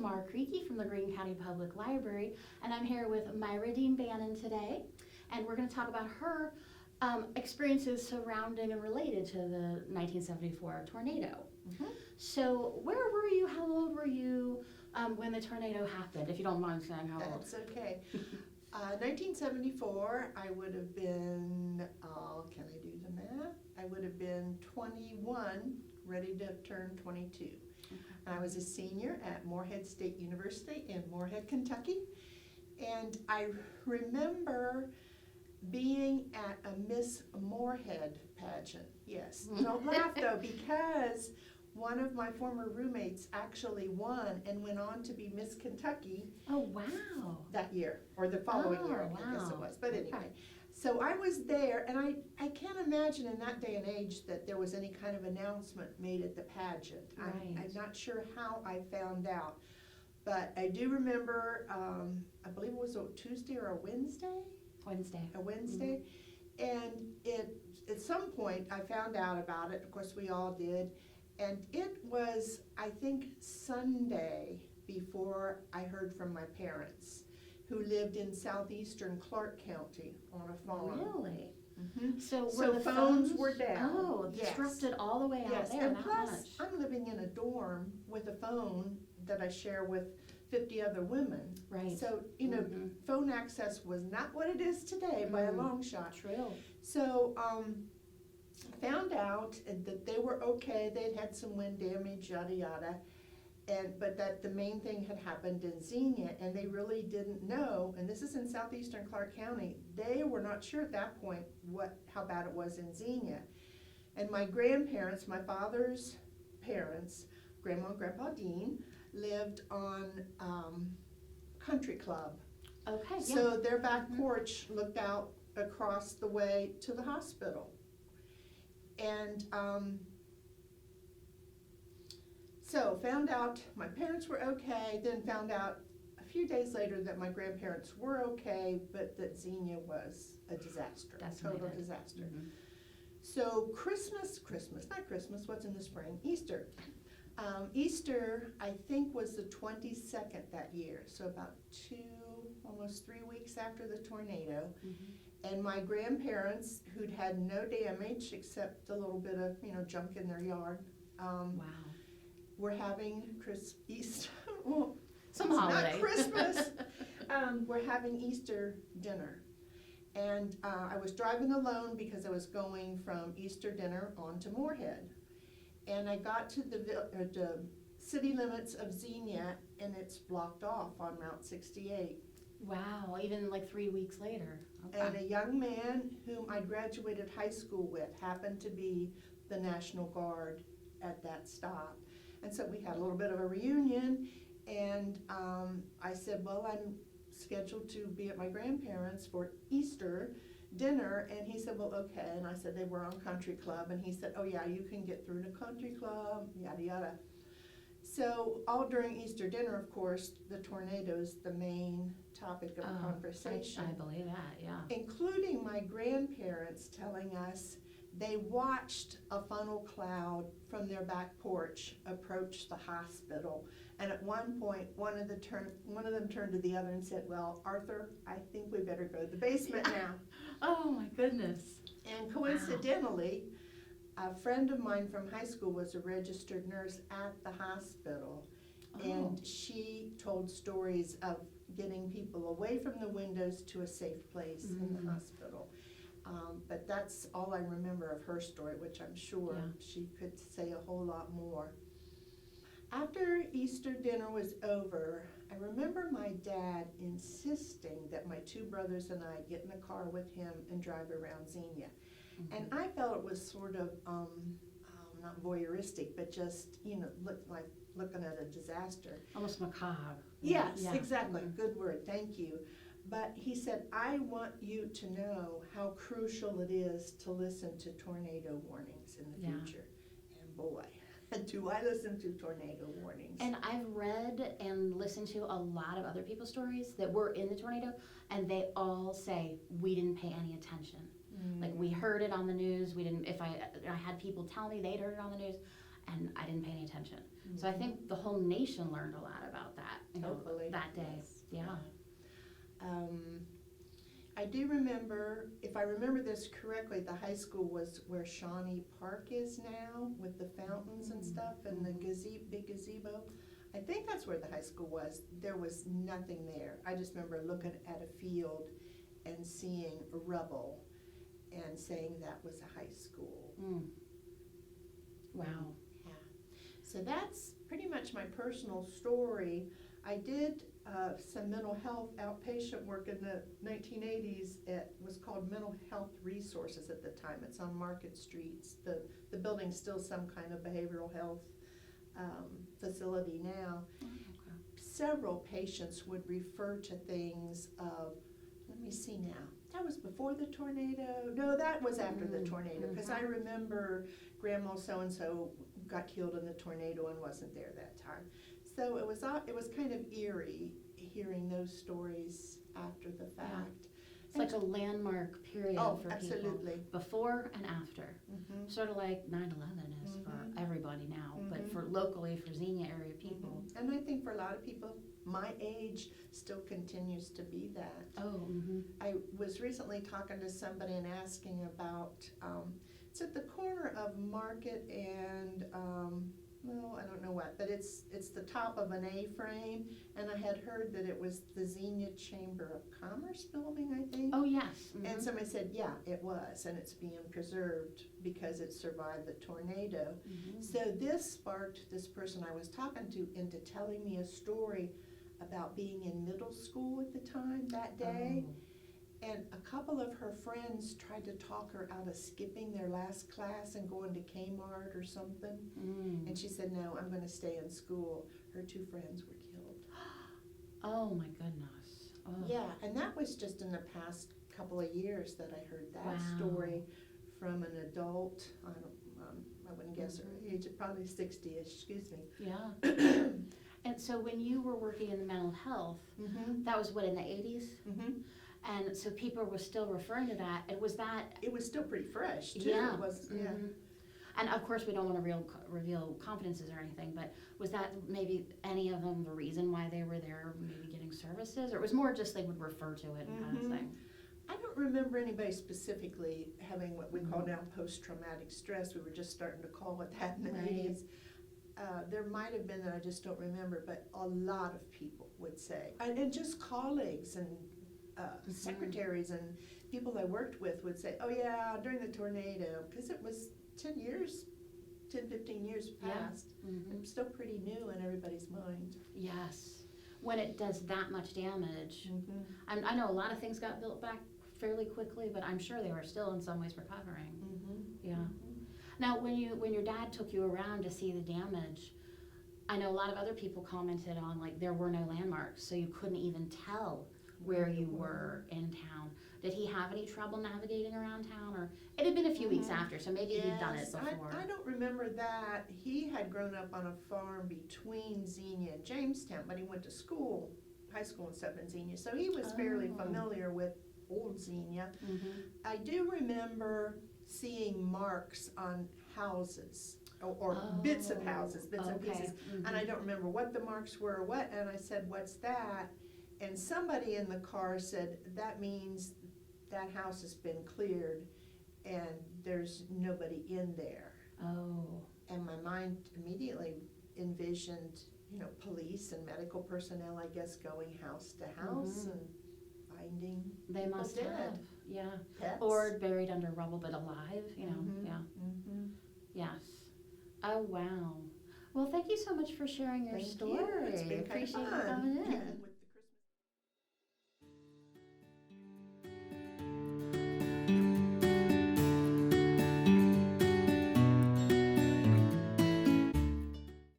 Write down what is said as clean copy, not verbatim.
Tamar Creaky from the Greene County Public Library, and I'm here with Myra Banion today, and we're going to talk about her experiences surrounding and related to the 1974 tornado. Mm-hmm. So where were you, how old were you when the tornado happened, if you don't mind saying how old? That's okay. 1974, I would have been, can I do the math? I would have been 21, ready to turn 22. Okay. And I was a senior at Morehead State University in Morehead, Kentucky. And I remember being at a Miss Morehead pageant. Yes, don't laugh though, because one of my former roommates actually won and went on to be Miss Kentucky. Oh, wow. That year, or the following year, I guess it was. But anyway, okay. So I was there, and I can't imagine in that day and age that there was any kind of announcement made at the pageant. Right. I'm not sure how I found out, but I do remember, I believe it was a Tuesday or a Wednesday? Wednesday. A Wednesday. Mm-hmm. And at some point, I found out about it. Of course, we all did. And it was, I think, Sunday before I heard from my parents, who lived in southeastern Clark County on a farm. Really? Mm-hmm. So the phones were down. Oh, yes. disrupted all the way out yes. there. And that plus, much. I'm living in a dorm with a phone that I share with 50 other women. Right. So, phone access was not what it is today by a long shot. True. So, found out that they were okay. They'd had some wind damage, yada yada, but that the main thing had happened in Xenia, and they really didn't know. And this is in southeastern Clark County. They were not sure at that point how bad it was in Xenia. And my grandparents, my father's parents, Grandma and Grandpa Dean, lived on Country Club. Okay. So their back porch looked out across the way to the hospital. And so found out my parents were okay, then found out a few days later that my grandparents were okay, but that Xenia was a disaster, a total disaster. Mm-hmm. So what's in the spring? Easter. Easter, I think, was the 22nd that year, so about almost 3 weeks after the tornado. Mm-hmm. And my grandparents, who'd had no damage except a little bit of, junk in their yard, wow, were having Easter. Well, some holiday. Not Christmas. We're having Easter dinner, and I was driving alone because I was going from Easter dinner on to Morehead, and I got to the city limits of Xenia, and it's blocked off on Route 68. Wow, even like 3 weeks later. Okay. And a young man whom I graduated high school with happened to be the National Guard at that stop. And so we had a little bit of a reunion, and I said, well, I'm scheduled to be at my grandparents' for Easter dinner, and he said, well, okay. And I said they were on Country Club, and he said, oh yeah, you can get through to Country Club, yada yada. So all during Easter dinner, of course, the tornado's the main topic of conversation. I believe that, yeah. Including my grandparents telling us they watched a funnel cloud from their back porch approach the hospital. And at one point, one of them turned to the other and said, well, Arthur, I think we better go to the basement now. Oh my goodness. And coincidentally, a friend of mine from high school was a registered nurse at the hospital, and she told stories of getting people away from the windows to a safe place in the hospital. But that's all I remember of her story, which I'm sure she could say a whole lot more. After Easter dinner was over, I remember my dad insisting that my two brothers and I get in the car with him and drive around Xenia. Mm-hmm. And I felt it was sort of, not voyeuristic, but just, looking at a disaster. Almost macabre. Yes, exactly. Mm-hmm. Good word, thank you. But he said, I want you to know how crucial it is to listen to tornado warnings in the future. And boy, do I listen to tornado warnings. And I've read and listened to a lot of other people's stories that were in the tornado, and they all say, we didn't pay any attention. Like, we heard it on the news. We didn't, I had people tell me they'd heard it on the news, and I didn't pay any attention. So I think the whole nation learned a lot about that, Hopefully. that day. Yes. Yeah. I do remember, if I remember this correctly, the high school was where Shawnee Park is now, with the fountains and stuff, and the big gazebo. I think that's where the high school was. There was nothing there. I just remember looking at a field and seeing rubble and saying that was a high school. Wow. Yeah. So that's pretty much my personal story. I did some mental health outpatient work in the 1980s. It was called Mental Health Resources at the time. It's on Market Streets. The building's still some kind of behavioral health facility now. Okay. Several patients would refer to things of, let me see now, that was before the tornado? No, that was after the tornado, because I remember Grandma so-and-so got killed in the tornado and wasn't there that time. So it was kind of eerie hearing those stories after the fact. It's like a landmark period for absolutely. people, before and after. Sort of like 9/11 is for everybody now, but for locally, for Xenia area people. And I think for a lot of people, my age still continues to be that. I was recently talking to somebody and asking about, it's at the corner of Market and, well, I don't know what, but it's the top of an A-frame, and I had heard that it was the Xenia Chamber of Commerce building, I think. Oh, yes. And somebody said, yeah, it was, and it's being preserved because it survived the tornado. So this sparked this person I was talking to into telling me a story about being in middle school at the time that day. And a couple of her friends tried to talk her out of skipping their last class and going to Kmart or something. And she said, no, I'm going to stay in school. Her two friends were killed. Oh my goodness. Yeah, and that was just in the past couple of years that I heard that story from an adult. I wouldn't guess her age, probably 60-ish, excuse me. Yeah. And so when you were working in the mental health, that was what, in the 80s? And so people were still referring to that. And was that? It was still pretty fresh, too. Yeah. It was, And of course, we don't want to reveal confidences or anything, but was that maybe any of them the reason why they were there, maybe getting services? Or it was more just they would refer to it and kind of thing? I don't remember anybody specifically having what we call now post-traumatic stress. We were just starting to call it that in the 80s. There might have been that I just don't remember, but a lot of people would say. And just colleagues and secretaries and people I worked with would say, oh yeah, during the tornado, because it was 10, 15 years past. It's still pretty new in everybody's mind. Yes. When it does that much damage. I know a lot of things got built back fairly quickly, but I'm sure they were still in some ways recovering. Yeah. Now, when your dad took you around to see the damage, I know a lot of other people commented on, like, there were no landmarks, so you couldn't even tell where you were in town. Did he have any trouble navigating around town, or it had been a few weeks after, so maybe he'd done it before? I don't remember that. He had grown up on a farm between Xenia and Jamestown, but he went to school, high school and stuff in Xenia, so he was fairly familiar with old Xenia. I do remember seeing marks on houses, or bits of houses, bits and pieces, and I don't remember what the marks were or what, and I said, what's that? And somebody in the car said, that means that house has been cleared and there's nobody in there. And my mind immediately envisioned, police and medical personnel, I guess, going house to house and finding they people must dead. have, Pets. or buried under rubble but alive, Yes. Oh wow. Well, thank you so much for sharing your story. It's been kind of Appreciate you fun. coming in.